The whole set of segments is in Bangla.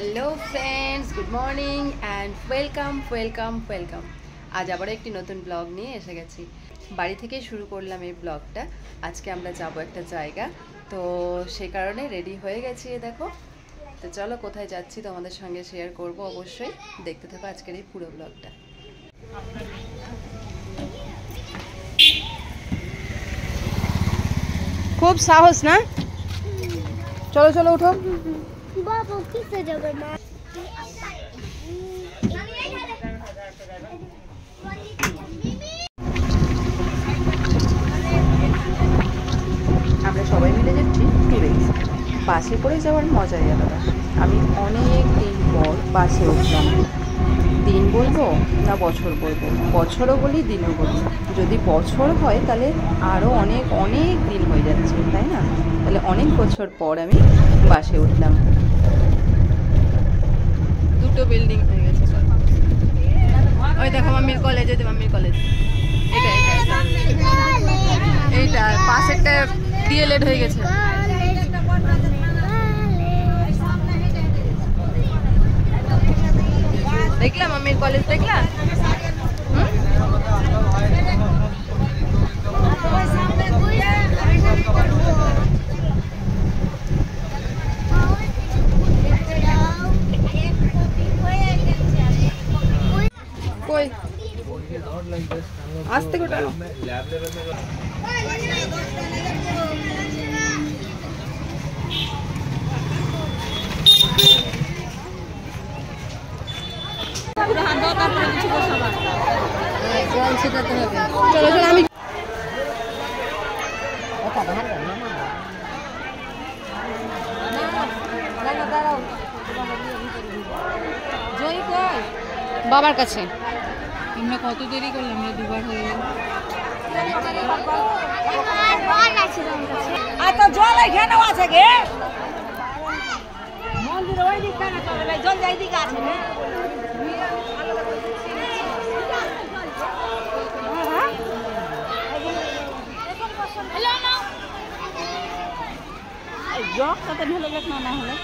Hello friends, good morning and welcome. আজ আবারও একটি নতুন ব্লগ নিয়ে এসে গেছি। বাড়ি থেকে শুরু করলাম এই ব্লগটা। আজকে আমরা যাব একটা জায়গা, তো সে কারণে রেডি হয়ে গেছি। দেখো, তো চলো কোথায় যাচ্ছি তোমাদের সঙ্গে শেয়ার করব। অবশ্যই দেখতে থাকো আজকের এই পুরো ব্লগটা। খুব সাহস না? চলো চলো উঠো। বাবা কিসে যাবে মা? আমরা সবাই মিলে যাচ্ছি ট্যুরে। বাসে করে যাওয়ার মজাই আলাদা। আমি অনেক দিন পর বাসে উঠলাম। দিন বলবো না বছর বলবো? বছরও বলি, দিনও বলি। যদি বছর হয় তাহলে আরও অনেক অনেক দিন হয়ে যাচ্ছে, তাই না? তাহলে অনেক বছর পর আমি বাসে উঠলাম। দুটো বিল্ডিং হয়ে গেছে। ওই দেখো মাম্মির কলেজ, মাম্মির কলেজ এইটা পাশেরটা ডিএলএড হয়ে গেছে। দেখলাম মাম্মির কলেজ, দেখলাম। কই আসতে কোটানো চলো চলো আমি বাবার কাছে। আমরা কত দেরি করলাম, আমরা দুবার হয়ে গেল। জল এখানেও আছে গে, মন্দির ওই দিক থেকে চলে জল যাই দিকে আছে না। জগ কত ঢেলে গেল না হলে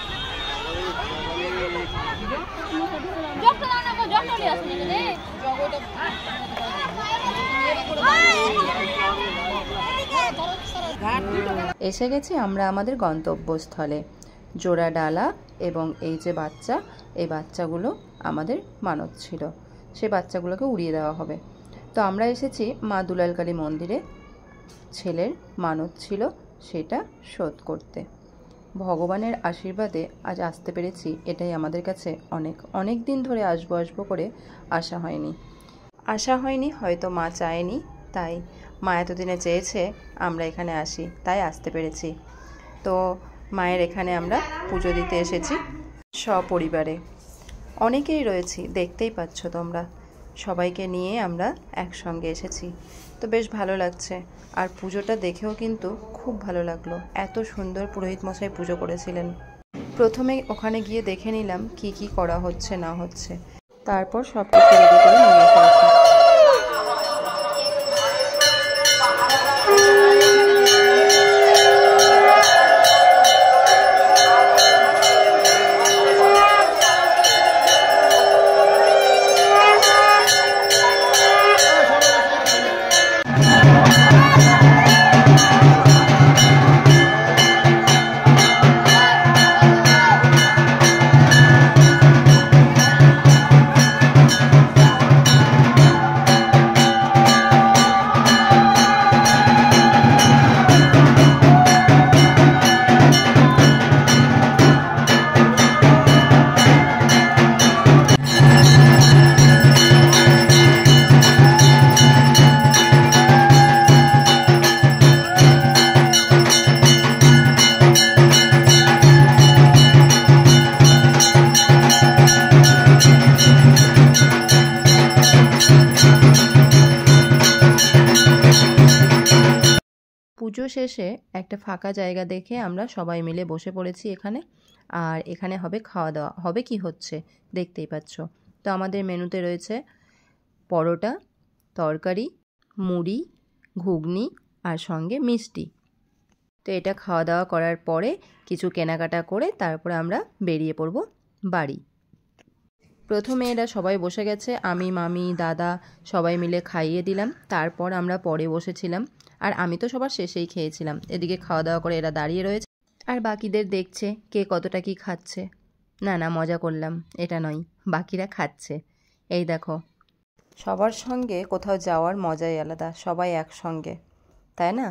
এসে গেছি আমরা আমাদের গন্তব্যস্থলে জোড়াডালা। এবং এই যে বাচ্চা, এই বাচ্চাগুলো আমাদের মানত ছিল, সে বাচ্চাগুলোকে উড়িয়ে দেওয়া হবে। তো আমরা এসেছি মা দুলালকালী মন্দিরে। ছেলের মানত ছিল, সেটা শোধ করতে। ভগবানের আশীর্বাদে আজ আসতে পেরেছি, এটাই আমাদের কাছে অনেক। অনেক দিন ধরে আসবো করে আসা হয়নি, হয়তো মা চায়নি, তাই মা এতদিনে চেয়েছে আমরা এখানে আসি, তাই আসতে পেরেছি। তো মায়ের এখানে আমরা পুজো দিতে এসেছি সপরিবারে। অনেকেই রয়েছি, দেখতেই পাচ্ছ তোমরা। সবাইকে নিয়ে আমরা একসঙ্গে এসেছি, তো বেশ ভালো লাগছে। আর পুজোটা দেখেও কিন্তু খুব ভালো লাগলো। এত সুন্দর পুরোহিত মশাই পুজো করেছিলেন। প্রথমে ওখানে গিয়ে দেখে নিলাম কি কি করা হচ্ছে না হচ্ছে, তারপর সব কিছু রেডি করে নিয়ে এসেছি। পুজো শেষে একটা ফাঁকা জায়গা দেখে আমরা সবাই মিলে বসে পড়েছি এখানে। আর এখানে হবে খাওয়া দাওয়া। হবে কি হচ্ছে দেখতেই পাচ্ছ। তো আমাদের মেনুতে রয়েছে পরোটা, তরকারি, মুড়ি, ঘুগনি আর সঙ্গে মিষ্টি। তো এটা খাওয়া দাওয়া করার পরে কিছু কেনাকাটা করে তারপরে আমরা বেরিয়ে পড়ব বাড়ি। প্রথমে এরা সবাই বসে গেছে, আমি, মামি, দাদা সবাই মিলে খাইয়ে দিলাম। তারপর আমরা পরে বসেছিলাম, আর আমি তো সবার শেষেই খেয়েছিলাম। এদিকে খাওয়া দাওয়া করে এরা দাঁড়িয়ে রয়েছে আর বাকিদের দেখছে কে কতটা কি খাচ্ছে। না না, মজা করলাম, এটা নয়, বাকিরা খাচ্ছে। এই দেখো, সবার সঙ্গে কোথাও যাওয়ার মজাই আলাদা, সবাই একসঙ্গে, তাই না?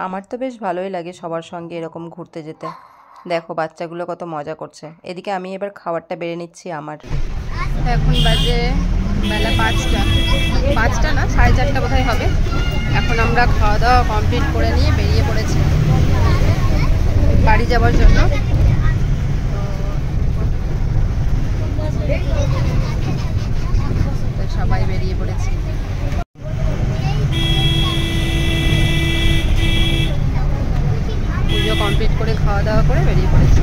আমার তো বেশ ভালোই লাগে সবার সঙ্গে এরকম ঘুরতে যেতে। দেখো বাচ্চাগুলো কত মজা করছে। এদিকে আমি এবার খাবারটা বেড়ে নিচ্ছি আমার। এখন বাজে বেলা 5টা না 4:30 বোধহয় হবে। এখন আমরা খাওয়া দাওয়া কমপ্লিট করে নিয়ে বেরিয়ে পড়েছি বাড়ি যাওয়ার জন্য। তো সবাই বেরিয়ে পড়েছি। পুজো কমপ্লিট করে খাওয়া দাওয়া করে বেরিয়ে পড়েছি।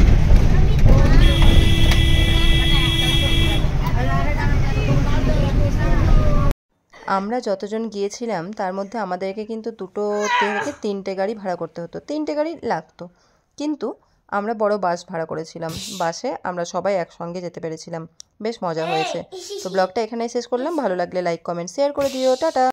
আমরা যতজন গিয়েছিলাম তার মধ্যে আমাদেরকে কিন্তু 2 থেকে 3টে গাড়ি ভাড়া করতে হতো, 3টে গাড়ি লাগতো, কিন্তু আমরা বড় বাস ভাড়া করেছিলাম। বাসে আমরা সবাই একসঙ্গে যেতে পেরেছিলাম, বেশ মজা হয়েছে। তো ব্লগটা এখানেই শেষ করলাম। ভালো লাগলে লাইক, কমেন্ট, শেয়ার করে দিও। টাটা।